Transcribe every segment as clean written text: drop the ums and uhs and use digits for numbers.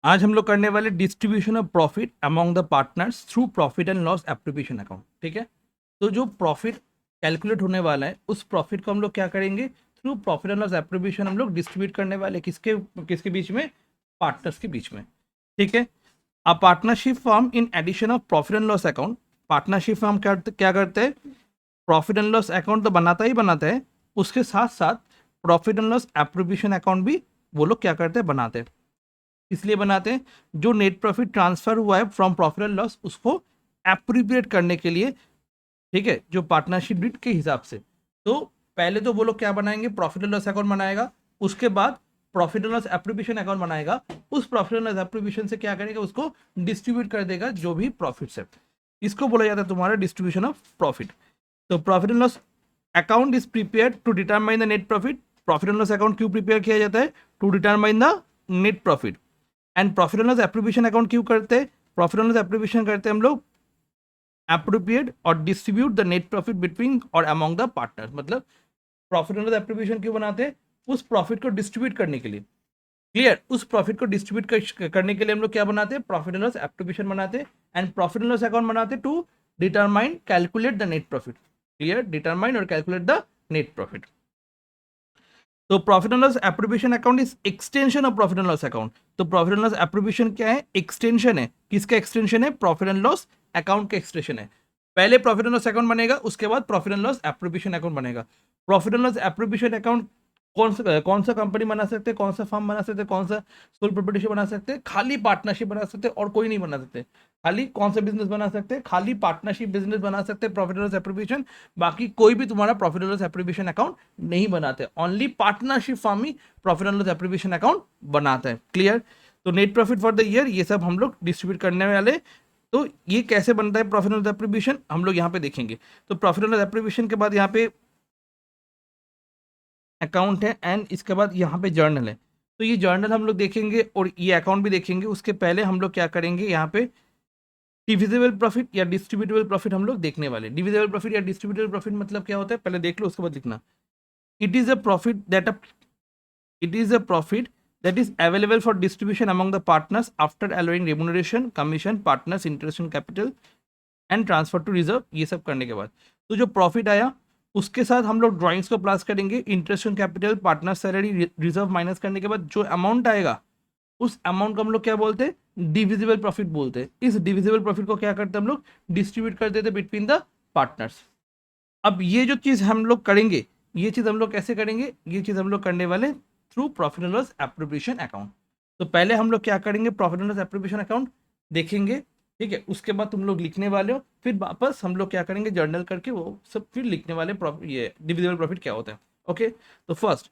आज हम लोग करने वाले distribution of profit among the partners through profit and loss appropriation account. ठीक है, तो जो प्रॉफिट कैलकुलेट होने वाला है उस प्रॉफिट को हम लोग क्या करेंगे, through profit and loss appropriation हम लोग डिस्ट्रीब्यूट करने वाले किसके किसके बीच में, पार्टनर्स के बीच में। ठीक है, a partnership form in addition of profit and loss account. Partnership form क्या करते हैं, प्रॉफिट एंड लॉस अकाउंट तो बनाता ही बनाता है, उसके साथ साथ profit and loss appropriation account भी वो लोग क्या करते हैं, बनाते हैं। इसलिए बनाते हैं जो नेट प्रॉफिट ट्रांसफर हुआ है फ्रॉम प्रॉफिट एंड लॉस उसको एप्रोप्रिएट करने के लिए। ठीक है, जो पार्टनरशिप डीड के हिसाब से। तो पहले तो वो लोग क्या बनाएंगे, प्रॉफिट एंड लॉस अकाउंट बनाएगा, उसके बाद profit and loss appropriation account बनाएगा। उस प्रॉफिट एंड लॉस एप्रोप्रिएशन से क्या करेगा, उसको डिस्ट्रीब्यूट कर देगा जो भी प्रॉफिट्स है। इसको बोला जाता है तुम्हारा डिस्ट्रीब्यूशन ऑफ प्रॉफिट। तो profit and loss account is prepare to determine the net profit. Profit and loss account क्यों प्रिपेयर किया जाता है, to determine the net profit. And profit and loss appropriation account क्यों करते हैं, प्रॉफिट एंड लॉस एप्रोप्रिएशन करते हैं हम लोग एप्रोप्रिएट और distribute the net profit between और अमॉन्ग द पार्टनर्स। मतलब प्रॉफिट एंड लॉस एप्रोप्रिएशन क्यों बनाते हैं, उस प्रॉफिट को डिस्ट्रीब्यूट करने के लिए। क्लियर, उस प्रॉफिट को डिस्ट्रीब्यूट करने के लिए हम लोग क्या बनाते हैं, प्रॉफिट एंड लॉस एप्रोप्रिएशन बनाते हैं। And profit and loss account बनाते हैं to determine calculate the net profit. Clear, determine और कैलकुलेट द नेट प्रॉफिट। तो profit and loss appropriation account is extension of profit and loss account. तो profit and loss appropriation क्या है, extension है। किसका extension है, प्रॉफिट एंड लॉस अकाउंट का extension है। पहले प्रॉफिट एंड लॉस अकाउंट बनेगा, उसके बाद profit and loss appropriation account बनेगा। Profit and loss appropriation account कौन सा कंपनी बना सकते हैं, कौन सा फर्म बना सकते हैं, कौन सा सोल प्रोप्राइटरशिप बना सकते हैं, खाली पार्टनरशिप बना सकते हैं और कोई नहीं बना सकते। खाली कौन सा बिजनेस बना सकते हैं, खाली पार्टनरशिप बिजनेस बना सकते हैं प्रॉफिट एंड लॉस एप्रोप्रिएशन। बाकी कोई भी तुम्हारा profit and loss appropriation account नहीं बनाते, only partnership firm he profit and loss appropriation account बनाता है। क्लियर, तो net profit for the year ये सब हम लोग डिस्ट्रीब्यूट करने वाले। तो ये कैसे बनता है प्रॉफिट एंड लॉस एप्रोप्रिएशन, हम लोग यहाँ पे देखेंगे। तो प्रॉफिट एंड लॉस एप्रोप्रिएशन के बाद यहाँ पे अकाउंट है एंड इसके बाद यहाँ पे जर्नल है। तो ये जर्नल हम लोग देखेंगे और ये अकाउंट भी देखेंगे। उसके पहले हम लोग क्या करेंगे, यहाँ पे डिविजिबल प्रॉफिट या डिस्ट्रीब्यूटेबल प्रॉफिट हम लोग देखने वाले। डिविजिबल प्रॉफिट या डिस्ट्रीब्यूटेबल प्रॉफिट मतलब क्या होता है, पहले देख लो उसके बाद लिखना। It is a profit that it is a profit that is available for distribution among the partners after allowing remuneration, commission, partners interest in capital and transfer to reserve। ये सब करने के बाद तो जो प्रॉफिट आया उसके साथ हम लोग ड्राइंग्स को प्लस करेंगे, interest on capital, partner salary, reserve minus करने के बाद जो अमाउंट आएगा उस अमाउंट को हम लोग क्या बोलते हैं, डिविजिबल प्रॉफिट बोलते हैं। इस डिविजिबल प्रॉफिट को क्या करते हैं हम लोग, डिस्ट्रीब्यूट कर देते बिटवीन द पार्टनर्स। अब ये जो चीज़ हम लोग करेंगे, ये चीज़ हम लोग कैसे करेंगे, ये चीज़ हम लोग करने वाले through profit and loss appropriation account. तो पहले हम लोग क्या करेंगे, profit and loss appropriation account देखेंगे। ठीक है, उसके बाद तुम लोग लिखने वाले हो, फिर वापस हम लोग क्या करेंगे, जर्नल करके वो सब फिर लिखने वाले ये डिविजिबल प्रॉफिट क्या होता है। ओके, तो first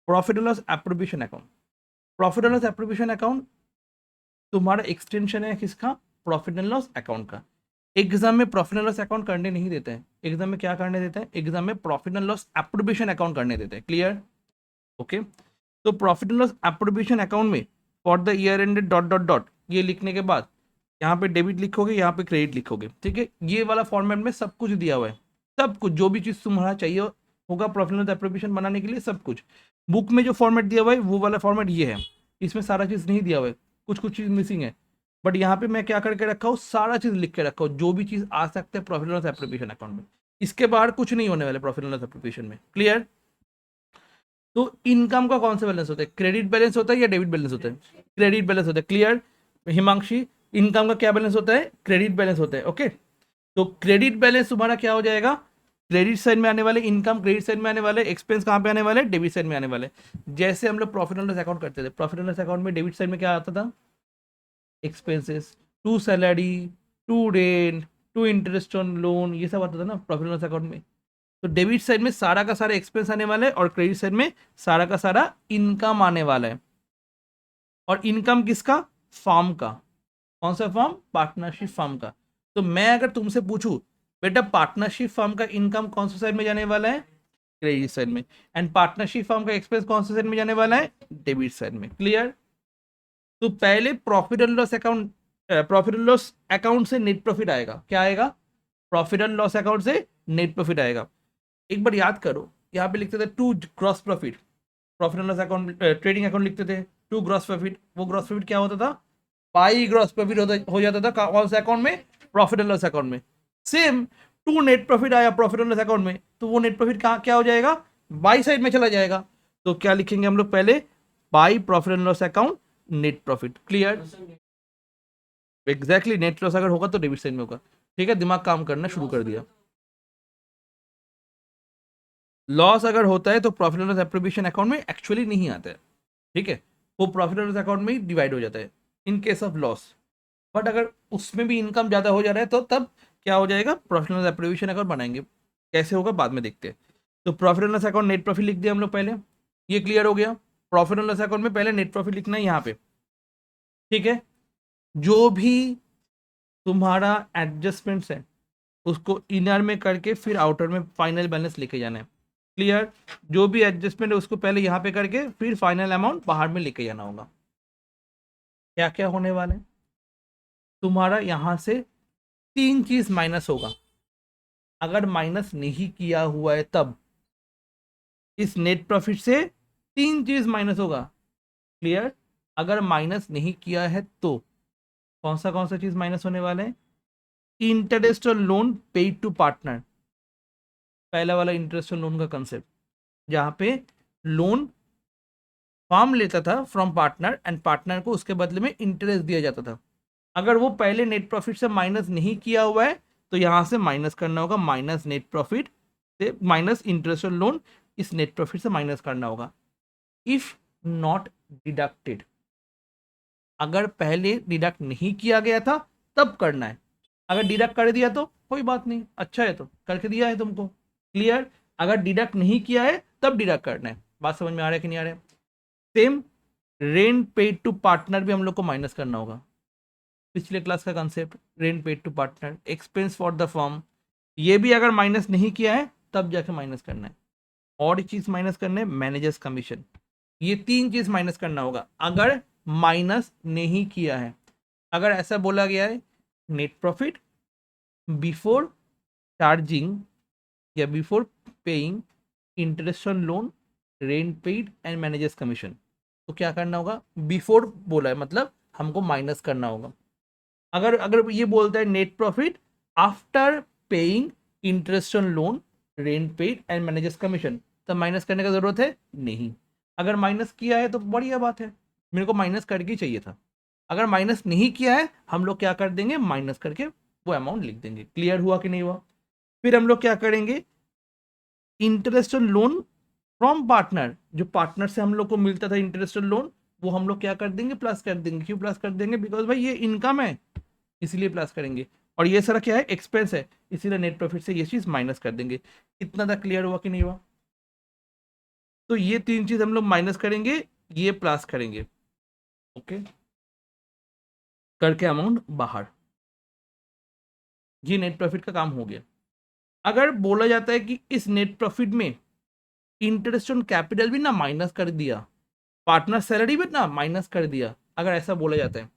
profit and loss appropriation account. Profit and loss appropriation account तुम्हारा एक्सटेंशन है किसका, प्रॉफिट एंड लॉस अकाउंट का। एग्जाम में प्रॉफिट एंड लॉस अकाउंट करने नहीं देते हैं, एग्जाम में क्या करने देते हैं, एग्जाम में profit and loss appropriation account करने देते हैं। Clear, okay. तो profit and loss appropriation account में for the year ended dot dot dot ये लिखने के बाद यहाँ पे डेबिट लिखोगे, यहाँ पे क्रेडिट लिखोगे। ठीक है, ये वाला फॉर्मेट में सब कुछ दिया हुआ है, सब कुछ जो भी चीज़ तुम्हारा चाहिए होगा प्रॉफिट एंड लॉस एप्रोप्रिएशन बनाने के लिए, सब कुछ बुक में जो फॉर्मेट दिया हुआ है वो वाला फॉर्मेट ये है। इसमें सारा चीज़ नहीं दिया हुआ है, कुछ कुछ चीज़ मिसिंग है। बट यहाँ पे मैं क्या करके रखा हूँ, सारा चीज़ लिख के रखा हूँ जो भी चीज़ आ सकता है profit and loss appropriation account में। इसके बाहर कुछ नहीं होने वाले प्रॉफिट एंड लॉस एप्रोप्रिएशन में। क्लियर, तो इनकम का कौन सा बैलेंस होता है, क्रेडिट बैलेंस होता है या डेबिट बैलेंस होता है, क्रेडिट बैलेंस होता है। क्लियर हिमांशी, इनकम का क्या बैलेंस होता है, क्रेडिट बैलेंस होता है। ओके, तो क्रेडिट बैलेंस तुम्हारा क्या हो जाएगा, क्रेडिट साइड में आने वाले इनकम, क्रेडिट साइड में आने वाले एक्सपेंस, कहाँ पे आने वाले, डेबिट साइड में आने वाले। जैसे हम लोग प्रॉफिट एंड लॉस अकाउंट करते थे, प्रॉफिट एंड लॉस अकाउंट में डेबिट साइड में क्या आता था, expenses, to salary, to rent, to interest on loan, ये सब आता था ना प्रॉफिट एंड लॉस अकाउंट में। तो डेबिट साइड में सारा का सारा एक्सपेंस आने वाला है और क्रेडिट साइड में सारा का सारा इनकम आने वाला है। और इनकम किसका, फर्म का, कौन सा फर्म, पार्टनरशिप फर्म का। तो मैं अगर तुमसे पूछूं बेटा पार्टनरशिप फर्म का इनकम कौन सा साइड में जाने वाला है, क्रेडिट साइड में। एंड पार्टनरशिप फर्म का एक्सपेंस कौन सा साइड में जाने वाला है, डेबिट साइड में। क्लियर, तो पहले profit and loss account, profit and loss account से नेट प्रॉफिट आएगा, क्या आएगा, प्रॉफिट एंड लॉस अकाउंट से नेट प्रॉफिट आएगा। एक बार याद करो, यहाँ पे लिखते थे to gross profit, profit and loss account trading account लिखते थे टू ग्रॉस प्रॉफिट। वो ग्रॉस प्रॉफिट क्या होता था, बाई ग्रॉस प्रॉफिट हो जाता था कौन से अकाउंट में, प्रॉफिट एंड लॉस अकाउंट में। सेम टू नेट प्रॉफिट आया प्रॉफिट एंड लॉस अकाउंट में, तो वो नेट प्रॉफिट कहाँ क्या हो जाएगा, बाई साइड में चला जाएगा। तो क्या लिखेंगे हम लोग पहले, by profit and loss account net profit. Clear, exactly net loss अगर होगा तो डेबिट साइड में होगा। ठीक है, दिमाग काम करना शुरू कर दिया। लॉस अगर होता है तो profit and loss appropriation account में एक्चुअली नहीं आता है। ठीक है, वो प्रॉफिट एंड लॉस अकाउंट में ही डिवाइड हो जाता है in case of loss. But अगर उसमें भी इनकम ज्यादा हो जा रहा है तो तब क्या हो जाएगा, profit and loss appropriation account बनाएंगे। कैसे होगा बाद में देखते हैं। तो profit and loss account net profit लिख दिया हम लोग पहले, ये क्लियर हो गया। प्रॉफिट एंड लॉस अकाउंट में पहले नेट प्रॉफिट लिखना है यहाँ पे। ठीक है, जो भी तुम्हारा एडजस्टमेंट्स है उसको इनर में करके फिर आउटर में फाइनल बैलेंस लेके जाना है। क्लियर, जो भी एडजस्टमेंट है उसको पहले यहाँ पे करके फिर फाइनल अमाउंट बाहर में लेके जाना होगा। क्या क्या होने वाला है, तुम्हारा यहाँ से तीन चीज माइनस होगा। अगर माइनस नहीं किया हुआ है तब इस नेट प्रॉफिट से तीन चीज माइनस होगा। क्लियर, अगर माइनस नहीं किया है तो कौन सा चीज माइनस होने वाला है, इंटरेस्ट और लोन पेड टू पार्टनर। पहला वाला इंटरेस्ट और लोन का कंसेप्ट, जहां पे लोन फॉर्म लेता था फ्रॉम पार्टनर एंड पार्टनर को उसके बदले में इंटरेस्ट दिया जाता था। अगर वो पहले नेट प्रॉफिट से माइनस नहीं किया हुआ है तो यहां से माइनस करना होगा, माइनस नेट प्रॉफिट से माइनस इंटरेस्ट और लोन, इस नेट प्रॉफिट से माइनस करना होगा। इफ नॉट डिडक्टेड, अगर पहले डिडक्ट नहीं किया गया था तब करना है। अगर डिडक्ट कर दिया तो कोई बात नहीं, अच्छा है तो करके दिया है तुमको। क्लियर, अगर डिडक्ट नहीं किया है तब डिडक्ट करना है। बात समझ में आ रहा है कि नहीं आ रहा है। Same rent paid to partner भी हम लोग को माइनस करना होगा। पिछले क्लास का concept rent paid to partner, expense for the firm, ये भी अगर माइनस नहीं किया है तब जाके माइनस करना है। और चीज माइनस करना है मैनेजर्स कमीशन, ये तीन चीज माइनस करना होगा अगर माइनस नहीं किया है। अगर ऐसा बोला गया है नेट प्रॉफिट बिफोर चार्जिंग या before paying interest on loan, rent paid and managers commission, तो क्या करना होगा, बिफोर बोला है मतलब हमको माइनस करना होगा। अगर अगर ये बोलता है net profit after paying interest on loan, rent paid and managers commission, तब माइनस करने का जरूरत है नहीं। अगर माइनस किया है तो बढ़िया बात है, मेरे को माइनस करके ही चाहिए था। अगर माइनस नहीं किया है हम लोग क्या कर देंगे, माइनस करके वो अमाउंट लिख देंगे। क्लियर हुआ कि नहीं हुआ। फिर हम लोग क्या करेंगे, interest on loan from partner, जो पार्टनर से हम लोग को मिलता था इंटरेस्ट ऑन लोन, वो हम लोग क्या कर देंगे, प्लस कर देंगे। क्यों प्लस कर देंगे, बिकॉज भाई ये इनकम है इसीलिए प्लस करेंगे। और ये सारा क्या है, एक्सपेंस है, इसीलिए नेट प्रॉफिट से ये चीज माइनस कर देंगे। इतना तक क्लियर हुआ कि नहीं हुआ। तो ये तीन चीज हम लोग माइनस करेंगे, ये प्लस करेंगे। ओके, करके अमाउंट बाहर, ये नेट प्रॉफिट का काम हो गया। अगर बोला जाता है कि इस नेट प्रॉफिट में इंटरेस्ट ऑन कैपिटल भी ना माइनस कर दिया, पार्टनर सैलरी भी ना माइनस कर दिया, अगर ऐसा बोला जाता है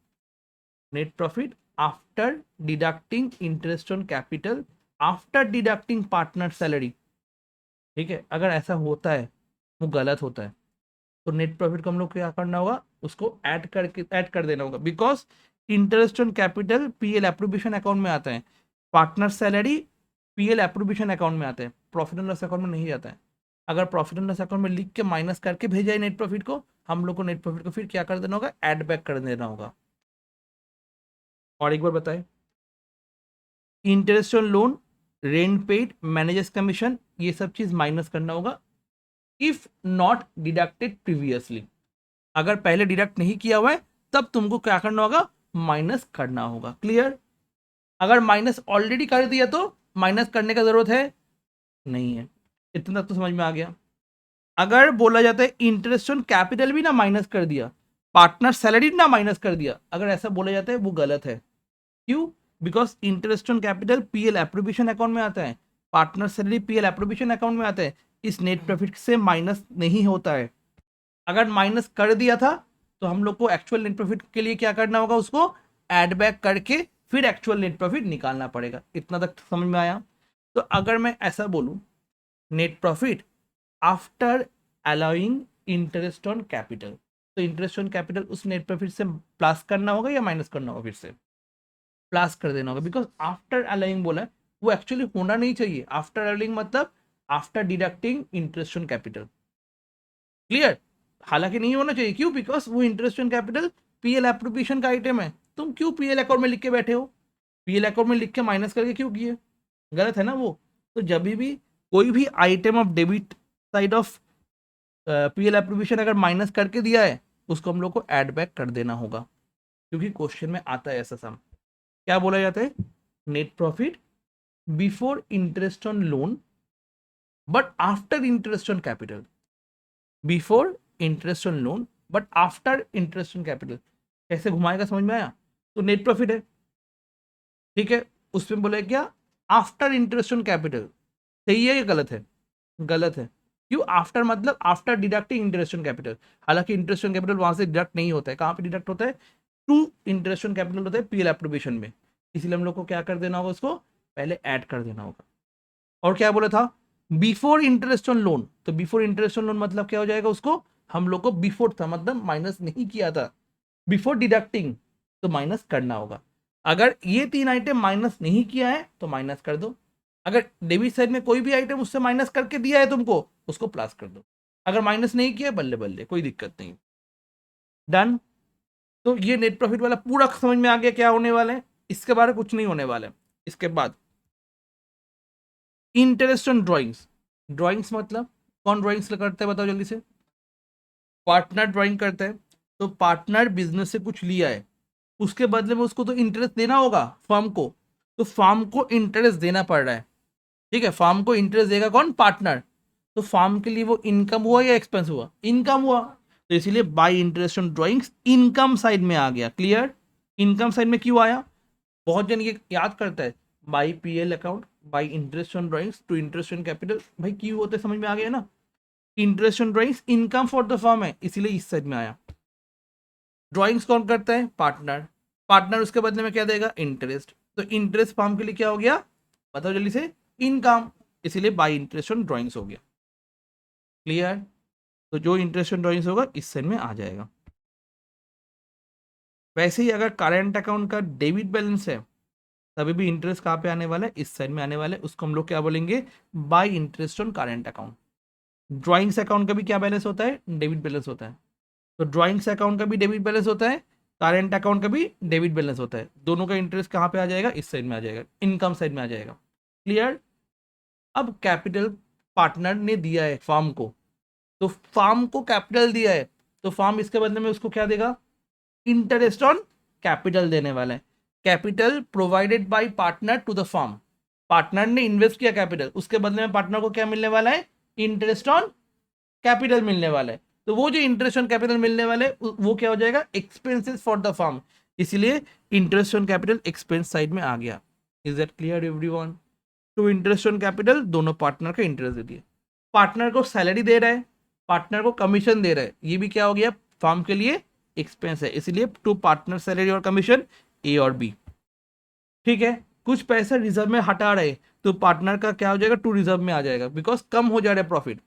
net profit after deducting interest on capital after deducting partner salary, ठीक है, अगर ऐसा होता है वो गलत होता है। तो नेट प्रॉफिट को हम लोग क्या करना होगा, उसको ऐड कर देना होगा। Because interest on capital PL appropriation account में आता है, partner salary PL appropriation account में आता है, प्रॉफिट एंड लॉस अकाउंट में नहीं जाता है। अगर प्रॉफिट एंड लॉस अकाउंट में लिख के माइनस करके भेजा है नेट प्रॉफिट को, हम लोग को नेट प्रॉफिट को फिर क्या कर देना होगा, ऐड बैक कर देना होगा। और एक बार बताएं, interest on loan, rent paid, managers commission, ये सब चीज माइनस करना होगा इफ नॉट डिडक्टेड प्रीवियसली। अगर पहले डिडक्ट नहीं किया हुआ है तब तुमको क्या करना होगा, माइनस करना होगा। क्लियर, अगर माइनस ऑलरेडी कर दिया तो माइनस करने का जरूरत है नहीं है। इतना तो समझ में आ गया। अगर बोला जाता है इंटरेस्ट ऑन कैपिटल भी ना माइनस कर दिया, पार्टनर सैलरी ना माइनस कर दिया, अगर ऐसा बोला जाता है वो गलत है। क्यों, because interest on capital PL appropriation account में आता है, partner salary PL appropriation account में आता है, इस नेट प्रॉफिट से माइनस नहीं होता है। अगर माइनस कर दिया था तो हम लोग को एक्चुअल नेट प्रॉफिट के लिए क्या करना होगा, उसको ऐड बैक करके फिर एक्चुअल नेट प्रॉफिट निकालना पड़ेगा। इतना तक समझ में आया। तो अगर मैं ऐसा बोलूं, net profit after allowing interest on capital, तो इंटरेस्ट ऑन कैपिटल उस नेट प्रॉफिट से प्लस करना होगा या माइनस करना होगा, फिर से प्लस कर देना होगा, बिकॉज आफ्टर अलाइंग बोला है, वो एक्चुअली होना नहीं चाहिए। आफ्टर अलाइंग मतलब after deducting interest on capital, clear. हालांकि नहीं होना चाहिए, क्यों, बिकॉज वो interest on capital PL appropriation का आइटम है। तुम क्यों पीएल अकाउंट में लिख के बैठे हो, पीएल अकाउंट में लिख के माइनस करके क्यों किए, गलत है ना वो। तो जब भी कोई भी item of debit side of PL appropriation अगर माइनस करके दिया है, उसको हम लोग को ऐड बैक कर देना होगा, क्योंकि क्वेश्चन में आता है ऐसा सम। क्या बोला जाता है, net profit before interest on loan but after interest on capital, before interest on loan but after interest on capital. कैसे घुमाएगा, समझ में आया। तो नेट प्रॉफिट है, ठीक है, उसमें बोला क्या, आफ्टर इंटरेस्ट ऑन कैपिटल, सही है या गलत है, गलत है। क्यों, आफ्टर मतलब after deducting interest on capital. हालांकि इंटरेस्ट ऑन कैपिटल वहां से डिडक्ट नहीं होता है, कहाँ पे डिडक्ट होता है, टू इंटरेस्ट ऑन कैपिटल होता है पीएल एप्रोप्रिएशन में। इसलिए हम लोग को क्या कर देना होगा, उसको पहले ऐड कर देना होगा। और क्या बोला था, बिफोर इंटरेस्ट ऑन लोन, तो बिफोर इंटरेस्ट ऑन लोन मतलब क्या हो जाएगा, उसको हम लोग को बिफोर था मतलब माइनस नहीं किया था, बिफोर डिडक्टिंग तो माइनस करना होगा। अगर ये तीन आइटम माइनस नहीं किया है तो माइनस कर दो, अगर डेबिट साइड में कोई भी आइटम उससे माइनस करके दिया है तुमको, उसको प्लस कर दो। अगर माइनस नहीं किया, बल्ले बल्ले, कोई दिक्कत नहीं, डन। तो ये नेट प्रॉफिट वाला पूरा समझ में आ गया क्या होने वाला है, इसके बारे में कुछ नहीं होने वाला है। इसके बाद इंटरेस्ट ऑन ड्राइंग्स, ड्राइंग्स मतलब कौन ड्राइंग्स करता है, बताओ जल्दी से। पार्टनर ड्राइंग करता है, तो पार्टनर बिजनेस से कुछ लिया है, उसके बदले में उसको तो इंटरेस्ट देना होगा फर्म को, तो फर्म को इंटरेस्ट देना पड़ रहा है, ठीक है। फर्म को इंटरेस्ट देगा कौन, पार्टनर। तो फर्म के लिए वो इनकम हुआ या एक्सपेंस हुआ, इनकम हुआ। तो इसीलिए bye interest on drawings income side में आ गया, क्लियर। इनकम साइड में क्यों आया, बहुत जन ये याद करता है, by PL account by interest on drawings to interest on capital, भाई क्यों होते समझ में आ गया ना। Interest on drawings income for the firm है, इसीलिए इस साइड में आया। ड्राइंग्स कौन करता है, पार्टनर। पार्टनर उसके बदले में क्या देगा, इंटरेस्ट। तो इंटरेस्ट फर्म के लिए क्या हो गया, बताओ जल्दी से, इनकम, इसीलिए बाई इंटरेस्ट ऑन ड्राइंग्स हो गया, क्लियर। तो जो इंटरेस्ट ऑन ड्राइंग्स होगा इस साइड में आ जाएगा। वैसे ही अगर करेंट अकाउंट का डेबिट बैलेंस है, तभी भी इंटरेस्ट कहाँ पे आने वाला है, इस साइड में आने वाला है, उसको हम लोग क्या बोलेंगे, bye interest on current account. Drawings account का भी क्या बैलेंस होता है, डेबिट बैलेंस होता है। तो ड्राइंग्स अकाउंट का भी डेबिट बैलेंस होता है, करेंट अकाउंट का भी डेबिट बैलेंस होता है, दोनों का इंटरेस्ट कहाँ पे आ जाएगा, इस साइड में आ जाएगा, इनकम साइड में आ जाएगा, क्लियर। अब कैपिटल पार्टनर ने दिया है फार्म को, तो फार्म को कैपिटल दिया है, तो फार्म इसके बदले में उसको क्या देगा, इंटरेस्ट ऑन कैपिटल देने वाला है। Capital provided by partner to the firm, partner ने इन्वेस्ट किया कैपिटल, उसके बदले में पार्टनर को क्या मिलने वाला है, इंटरेस्ट ऑन कैपिटल मिलने वाला है। तो वो जो इंटरेस्ट ऑन कैपिटल मिलने वाले वो क्या हो जाएगा, एक्सपेंसेस फॉर द फर्म, इसलिए interest on capital expense side में आ गया। Is that clear everyone. तो इंटरेस्ट ऑन कैपिटल दोनों पार्टनर का इंटरेस्ट दे दिए, पार्टनर को सैलरी दे रहा है, पार्टनर को कमीशन दे रहा है, ये भी क्या हो गया, फर्म के लिए एक्सपेंस है, इसलिए टू पार्टनर सैलरी और कमीशन ए और बी, ठीक है। कुछ पैसा रिजर्व में हटा रहे, तो पार्टनर का क्या हो जाएगा, टू रिजर्व में आ जाएगा, बिकॉज कम हो जा रहा है प्रॉफिट।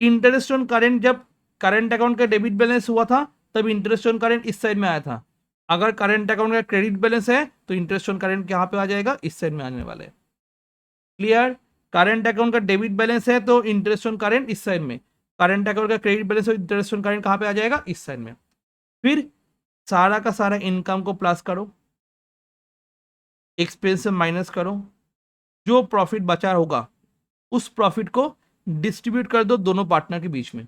इंटरेस्ट ऑन करेंट, जब करेंट अकाउंट का डेबिट बैलेंस हुआ था, तब इंटरेस्ट ऑन करेंट इस साइड में आया था। अगर करेंट अकाउंट का क्रेडिट बैलेंस है, तो इंटरेस्ट ऑन करेंट कहाँ पे आ जाएगा, इस साइड में आने वाला है, क्लियर। करेंट अकाउंट का डेबिट बैलेंस है, तो इंटरेस्ट ऑन करेंट इस साइड में, करेंट अकाउंट का credit balance, interest on current कहाँ पे आ जाएगा, इस साइड में। फिर सारा का सारा इनकम को प्लस करो, एक्सपेंस से माइनस करो, जो प्रॉफिट बचा होगा उस प्रॉफिट को डिस्ट्रीब्यूट कर दो दोनों पार्टनर के बीच में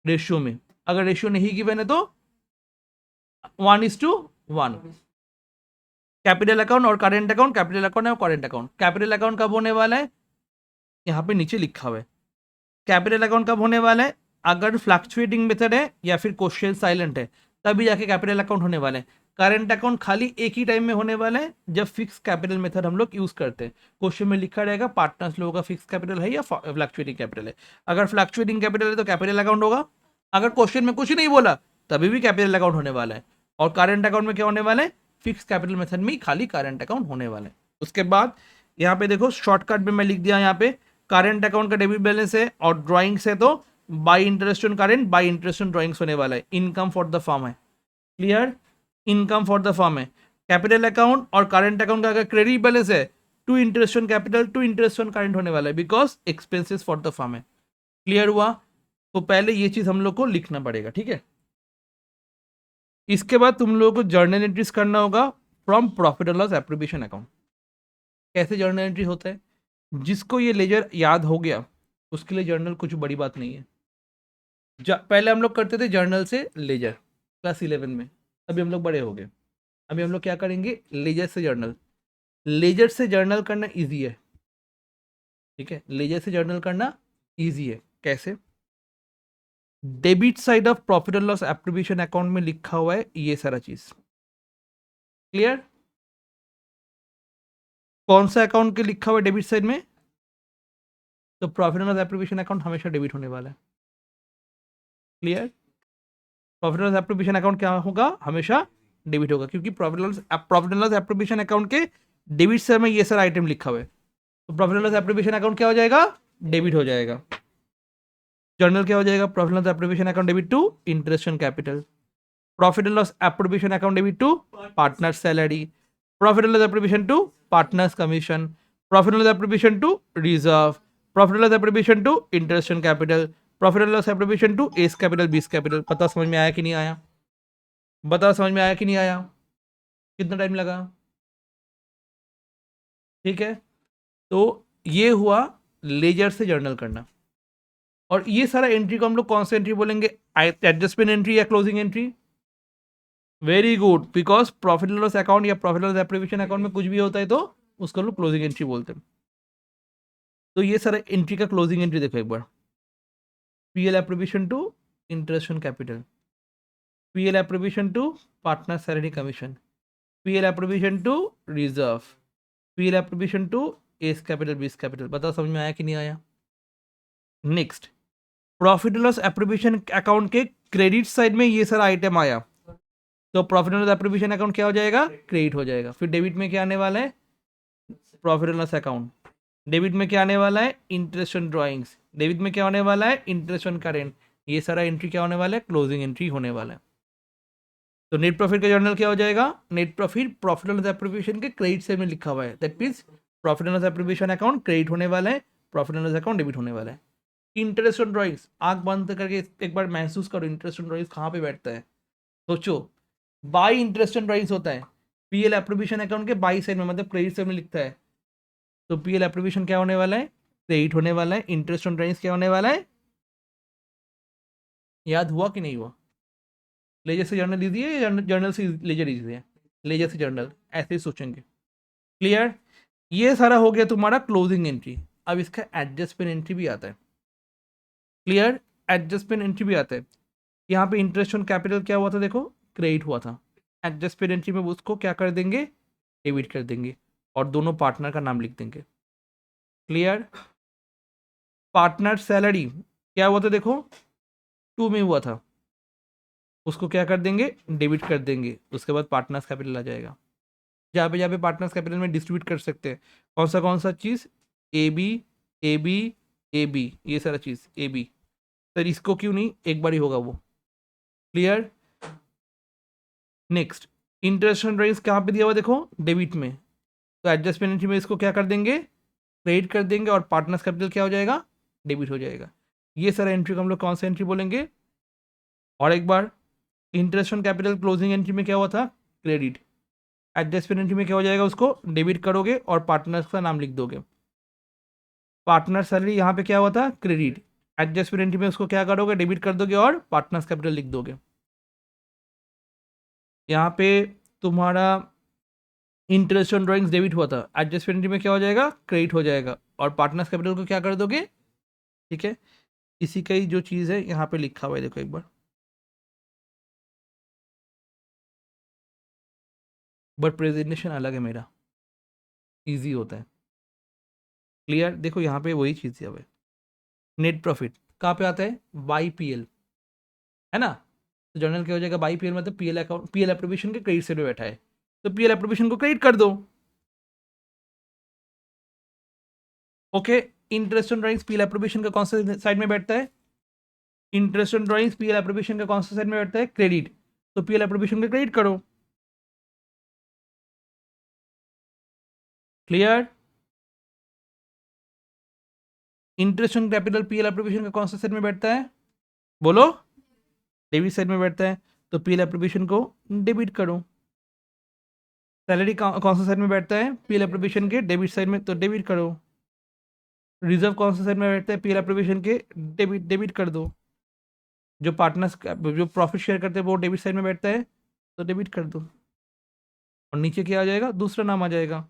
रेशियो में। अगर रेशियो नहीं गिवन है तो 1:1। कैपिटल अकाउंट और करेंट अकाउंट, कैपिटल अकाउंट और करेंट अकाउंट। कैपिटल अकाउंट कब होने वाला है, यहाँ पे नीचे लिखा हुआ है। कैपिटल अकाउंट कब होने वाला है, अगर फ्लक्चुएटिंग मेथड है या फिर क्वेश्चन साइलेंट है, तभी जाके कैपिटल अकाउंट होने वाला है। करंट अकाउंट खाली एक ही टाइम में होने वाला है, जब फिक्स कैपिटल मेथड हम लोग यूज करते हैं। क्वेश्चन में लिखा रहेगा पार्टनर्स लोगों का फिक्स कैपिटल है या फ्लक्चुएटिंग कैपिटल है। अगर फ्लक्चुएटिंग कैपिटल है तो कैपिटल अकाउंट होगा, अगर क्वेश्चन में कुछ नहीं बोला तभी भी कैपिटल अकाउंट होने वाला है। और करंट अकाउंट में क्या होने वाला है, फिक्स कैपिटल मेथड में खाली करंट अकाउंट होने वाला है। उसके बाद यहाँ पे देखो शॉर्टकट में मैं लिख दिया, यहाँ पे करंट अकाउंट का डेबिट बैलेंस है और ड्राइंग्स है, तो by interest on current, by interest on drawings होने वाला है, इनकम फॉर द फर्म है। Clear, income for the firm है। कैपिटल अकाउंट और करंट अकाउंट का अगर क्रेडिट बैलेंस है, to interest on capital, to interest on current होने वाला है, because expenses for the firm है। क्लियर हुआ? तो पहले ये चीज हम लोग को लिखना पड़ेगा, ठीक है। इसके बाद तुम लोगों को जर्नल एंट्रीज करना होगा from profit and loss appropriation account. कैसे जर्नल एंट्री होता है? जिसको ये लेजर याद हो गया उसके लिए जर्नल कुछ बड़ी बात नहीं है। पहले हम लोग करते थे जर्नल से लेजर क्लास 11 में, अभी हम लोग बड़े हो गए, अभी हम लोग क्या करेंगे, लेजर से जर्नल। लेजर से जर्नल करना इजी है, ठीक है, लेजर से जर्नल करना इजी है। कैसे? Debit side of profit and loss appropriation account में लिखा हुआ है ये सारा चीज। क्लियर? कौन सा अकाउंट के लिखा हुआ है डेबिट साइड में? तो profit and loss appropriation account हमेशा डेबिट होने वाला है। Clear? Profit and loss appropriation account क्या होगा? हमेशा डेबिट होगा, क्योंकि profit and loss appropriation account के डेबिट साइड में ये सारा आइटम लिखा हुआ है, तो profit and loss appropriation account क्या हो जाएगा? डेबिट हो जाएगा। जर्नल क्या हो जाएगा? Profit and loss appropriation account debit to interest on capital, profit and loss appropriation account debit to partner salary, profit and loss appropriation to partners commission, profit and loss appropriation to reserve, profit and loss appropriation to interest on capital, profit and loss appropriation to S capital B's capital. पता समझ में आया कि नहीं आया? बताओ समझ में आया कि नहीं आया? कितना टाइम लगा? ठीक है, तो ये हुआ लेजर से जर्नल करना। और ये सारा एंट्री को हम लोग कौन सा एंट्री बोलेंगे? एडजस्टमेंट एंट्री या closing entry? Very good, because profit and loss account या profit and loss appropriation account में कुछ भी होता है तो उसको लोग क्लोजिंग एंट्री बोलते हैं। तो ये सारा एंट्री का क्लोजिंग एंट्री देखो एक बार। PL appropriation to interest on capital, PL appropriation to partner salary commission, PL appropriation to reserve, PL appropriation to S capital B's capital. बताओ समझ में आया कि नहीं आया? Next, profit and loss appropriation account के क्रेडिट साइड में ये सारा आइटम आया, तो profit and loss appropriation account क्या हो जाएगा? क्रेडिट हो जाएगा। फिर डेबिट में क्या आने वाला है? Profit and loss account. Debit में क्या आने वाला है? Interest on drawings. डेबिट में क्या होने वाला है? Interest on current. ये सारा एंट्री क्या होने वाला है? क्लोजिंग एंट्री होने वाला है। तो नेट प्रॉफिट का जर्नल क्या हो जाएगा? Net profit profit and loss appropriation के क्रेडिट साइड में लिखा हुआ है, that means profit and loss appropriation account credit होने वाला है, profit and loss account debit होने वाला है। इंटरेस्ट ऑन ड्राइंग्स, आंख बंद करके एक बार महसूस करो इंटरेस्ट ऑन ड्राइंग्स कहाँ पे बैठता है। सोचो, बाई इंटरेस्ट ऑन ड्राइंग्स होता है पीएल एप्रोप्रिएशन अकाउंट के बाई साइड में, मतलब क्रेडिट साइड में लिखता है, तो पीएल एप्रोप्रिएशन क्या होने वाला है? क्रेडिट होने वाला है। इंटरेस्ट ऑन ड्राइंग्स क्या होने वाला है? याद हुआ कि नहीं हुआ? लेजर से जर्नल इजी है या जर्नल से लेजर इजी है? लेजर से जर्नल, ऐसे ही सोचेंगे। क्लियर? ये सारा हो गया तुम्हारा क्लोजिंग एंट्री। अब इसका एडजस्टमेंट एंट्री भी आता है। क्लियर? एडजस्टमेंट एंट्री भी आता है। यहाँ पे इंटरेस्ट ऑन कैपिटल क्या हुआ था? देखो, क्रेडिट हुआ था। एडजस्टमेंट एंट्री में उसको क्या कर देंगे? डेबिट कर देंगे और दोनों पार्टनर का नाम लिख देंगे। क्लियर? पार्टनर सैलरी क्या हुआ था? देखो, टू में हुआ था, उसको क्या कर देंगे? डेबिट कर देंगे। उसके बाद पार्टनर्स कैपिटल आ जाएगा, जहाँ पे पार्टनर्स कैपिटल में डिस्ट्रीब्यूट कर सकते हैं। कौन सा चीज़? A B, A B, A B, ये सारा चीज़ ए बी। सर इसको क्यों नहीं? एक बार ही होगा वो। Clear? Next, interest on drawings कहाँ पे दिया हुआ? देखो, डेबिट में, तो एडजस्टमेंट एंट्री में इसको क्या कर देंगे? क्रेडिट कर देंगे और पार्टनर्स कैपिटल क्या हो जाएगा? डेबिट हो जाएगा। ये सारा एंट्री को हम लोग कौन सा एंट्री बोलेंगे? और एक बार, interest on capital closing entry में क्या हुआ था? क्रेडिट। एडजस्टमेंट एंट्री में क्या हो जाएगा? उसको डेबिट करोगे और पार्टनर्स का नाम लिख दोगे। पार्टनर सैलरी यहाँ पे क्या हुआ था? क्रेडिट। एडजस्टमेंट एंट्री में उसको क्या करोगे? डेबिट कर दोगे और पार्टनर्स कैपिटल लिख दोगे। यहाँ पे तुम्हारा इंटरेस्ट ऑन ड्राइंग्स डेबिट हुआ था, एडजस्टमेंट एंट्री में क्या हो जाएगा? क्रेडिट हो जाएगा और पार्टनर्स कैपिटल को क्या कर दोगे? ठीक है, इसी का ही जो चीज़ है यहाँ पे लिखा हुआ है, देखो एक बार। बट प्रेजेंटेशन अलग है मेरा, इजी होता है। क्लियर? देखो यहाँ पे वही चीज़ है। अब नेट प्रॉफिट कहाँ पे आता है? बाई पीएल, है ना? तो जर्नल क्या हो जाएगा? बाई पीएल, मतलब पीएल अकाउंट, पीएल एप्रोप्रिएशन के क्रेडिट साइड में बैठा है, तो पीएल एप्रोप्रिएशन को क्रेडिट कर दो। Okay, interest on drawings PL appropriation का कौन सा साइड में बैठता है? Interest on drawings PL appropriation का कौन सा साइड में बैठता है? क्रेडिट। तो पीएल एप्रोप्रिएशन का क्रेडिट करो। Clear? Interest on capital PL appropriation का कौन सा साइड में बैठता है? बोलो। डेबिट साइड में बैठता है, तो पीएल एप्रोप्रिएशन को डेबिट करो। सैलरी कौन सा साइड में बैठता है? पीएल एप्रोप्रिएशन के डेबिट साइड में, तो डेबिट करो। रिजर्व कौन सा साइड में बैठता है? पीएल एप्रोप्रिएशन के डेबिट, डेबिट कर दो। जो पार्टनर्स जो प्रॉफिट शेयर करते हैं वो डेबिट साइड में बैठता है, तो डेबिट कर दो। और नीचे क्या आ जाएगा? दूसरा नाम आ जाएगा।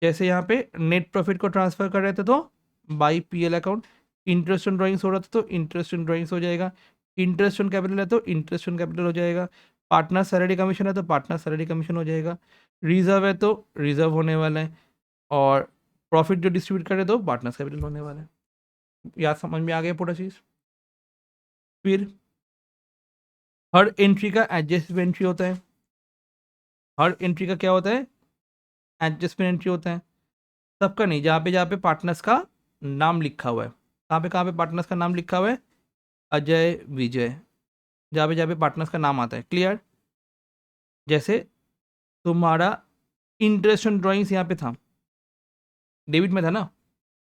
जैसे यहाँ पे नेट प्रॉफिट को ट्रांसफर कर रहे थे तो by PL account, interest on drawings हो रहा था तो इंटरेस्ट ऑन ड्राइंग्स हो जाएगा, इंटरेस्ट ऑन कैपिटल है तो इंटरेस्ट ऑन कैपिटल हो जाएगा, पार्टनर सैलरी कमीशन है तो पार्टनर सैलरी कमीशन हो जाएगा, रिजर्व है तो रिजर्व होने वाला है, और प्रॉफिट जो डिस्ट्रीब्यूट करे तो पार्टनर्स कैपिटल होने वाला है। याद समझ में आ गया पूरा चीज़? फिर हर एंट्री का एडजस्टमेंट एंट्री होता है। हर एंट्री का क्या होता है? एडजस्टमेंट एंट्री होता है। सबका नहीं, जहाँ पे पार्टनर्स का नाम लिखा हुआ है। कहाँ पे पार्टनर्स का नाम लिखा हुआ है? अजय, विजय, जहाँ पे पार्टनर्स का नाम आता है। क्लियर? जैसे तुम्हारा इंटरेस्ट ऑन ड्राइंग्स यहाँ पे था, डेबिट में था ना,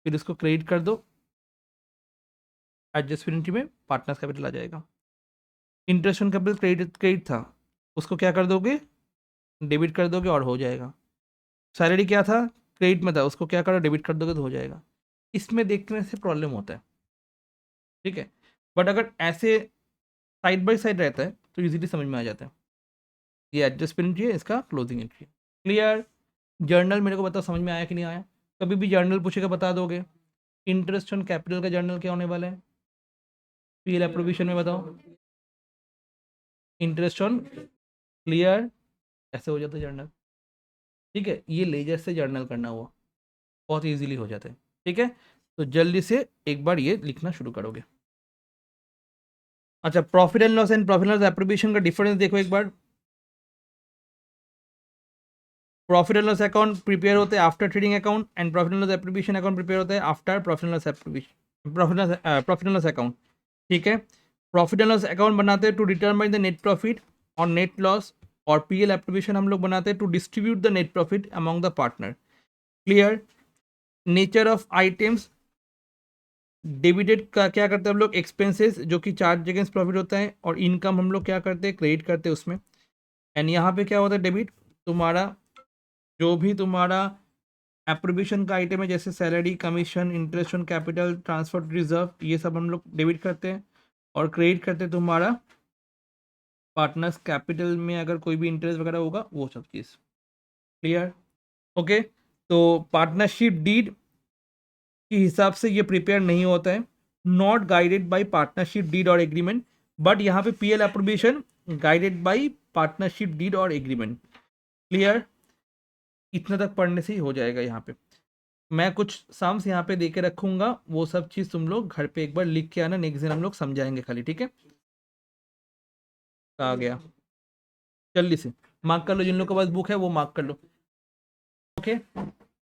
फिर उसको क्रेडिट कर दो, एडजस्टमेंट एंट्री में पार्टनर्स कैपिटल आ जाएगा। Interest on capital credit credit था, उसको क्या कर दोगे? डेबिट कर दोगे और हो जाएगा। सैलरी क्या था? क्रेडिट में था, उसको क्या करो? डेबिट कर दोगे तो हो जाएगा। इसमें देखने से प्रॉब्लम होता है, ठीक है, बट अगर ऐसे साइड बाय साइड रहता है तो इजीली समझ में आ जाता है। ये एडजस्टमेंट एंट्री है, इसका क्लोजिंग एंट्री है। क्लियर? जर्नल मेरे को बताओ समझ में आया कि नहीं आया? कभी भी जर्नल पूछेगा बता दोगे। इंटरेस्ट ऑन कैपिटल का जर्नल क्या होने वाला है? पीएल एप्रोविजन में बताओ। इंटरेस्ट ऑन, क्लियर, ऐसे हो जाता है जर्नल। ठीक है, ये लेजर से जर्नल करना हुआ, बहुत ईजिली हो जाता है। ठीक है, तो जल्दी से एक बार ये लिखना शुरू करोगे। अच्छा, profit and loss and profit and loss appropriation का डिफरेंस देखो एक बार। Profit and loss account prepare होते हैं after trading account, and profit and loss appropriation account prepare होता है after profit and loss appropriation, profit and loss account. ठीक है, प्रॉफिट एंड लॉस अकाउंट बनाते हैं to determine the net profit और net loss, और पीएल एप्रोप्रिएशन हम लोग बनाते हैं to distribute the net profit among the partner. Clear? Nature of items, debited का क्या करते हैं हम लोग? एक्सपेंसेस, जो कि चार्ज अगेंस्ट प्रॉफिट होता है, और इनकम हम लोग क्या करते हैं? क्रेडिट करते हैं उसमें। एंड यहाँ पे क्या होता है? डेबिट, तुम्हारा जो भी तुम्हारा एप्रोप्रिएशन का आइटम है, जैसे salary, commission, interest on capital, transfer reserve, ये सब हम लोग डेबिट करते हैं, और क्रेडिट करते हैं तुम्हारा पार्टनर्स कैपिटल में अगर कोई भी इंटरेस्ट वगैरह होगा वो सब चीज़। क्लियर? ओके, तो पार्टनरशिप डीड के हिसाब से ये प्रिपेयर नहीं होता है, not guided by partnership deed और एग्रीमेंट, बट यहाँ पे PL appropriation guided by partnership deed और एग्रीमेंट। क्लियर? इतना तक पढ़ने से ही हो जाएगा। यहाँ पे मैं कुछ सम्स यहाँ पे दे के रखूंगा, वो सब चीज़ तुम लोग घर पे एक बार लिख के आना, नेक्स्ट दिन हम लोग समझाएंगे खाली। ठीक है, आ गया, जल्दी से मार्क कर लो, जिन लोग के पास बुक है वो मार्क कर लो। ओके,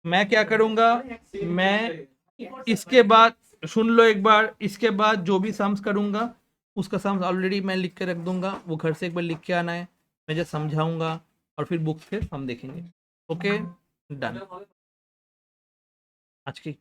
मैं क्या करूँगा, मैं इसके बाद, सुन लो एक बार, इसके बाद जो भी सम्स करूँगा उसका सम्स ऑलरेडी मैं लिख के रख दूंगा, वो घर से एक बार लिख के आना है, मैं जब समझाऊंगा और फिर बुक से हम देखेंगे। Okay, done. आज की